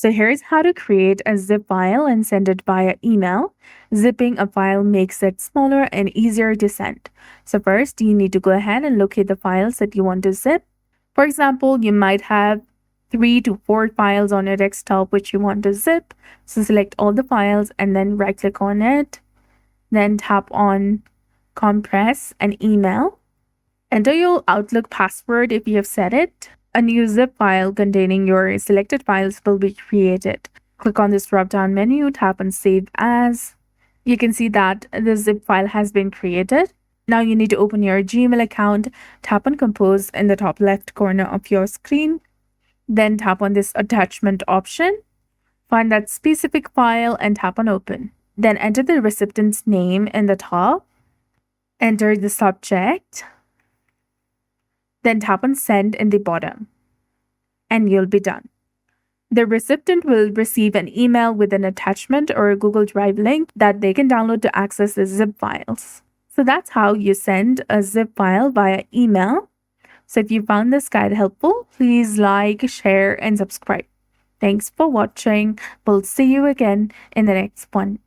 So here's how to create a zip file and send it via email. Zipping a file makes it smaller and easier to send. So first, you need to go ahead and locate the files that you want to zip. For example, you might have 3 to 4 files on your desktop which you want to zip. So select all the files and then right click on it. Then tap on compress and email. Enter your Outlook password if you have set it. A new zip file containing your selected files will be created. Click on this drop-down menu, tap on Save As. You can see that the zip file has been created. Now you need to open your Gmail account, tap on Compose in the top left corner of your screen. Then tap on this attachment option. Find that specific file and tap on Open. Then enter the recipient's name in the top. Enter the subject. Then tap on Send in the bottom. And you'll be done. The recipient will receive an email with an attachment or a Google Drive link that they can download to access the zip files. So that's how you send a zip file via email. So if you found this guide helpful, please like, share, and subscribe. Thanks for watching. We'll see you again in the next one.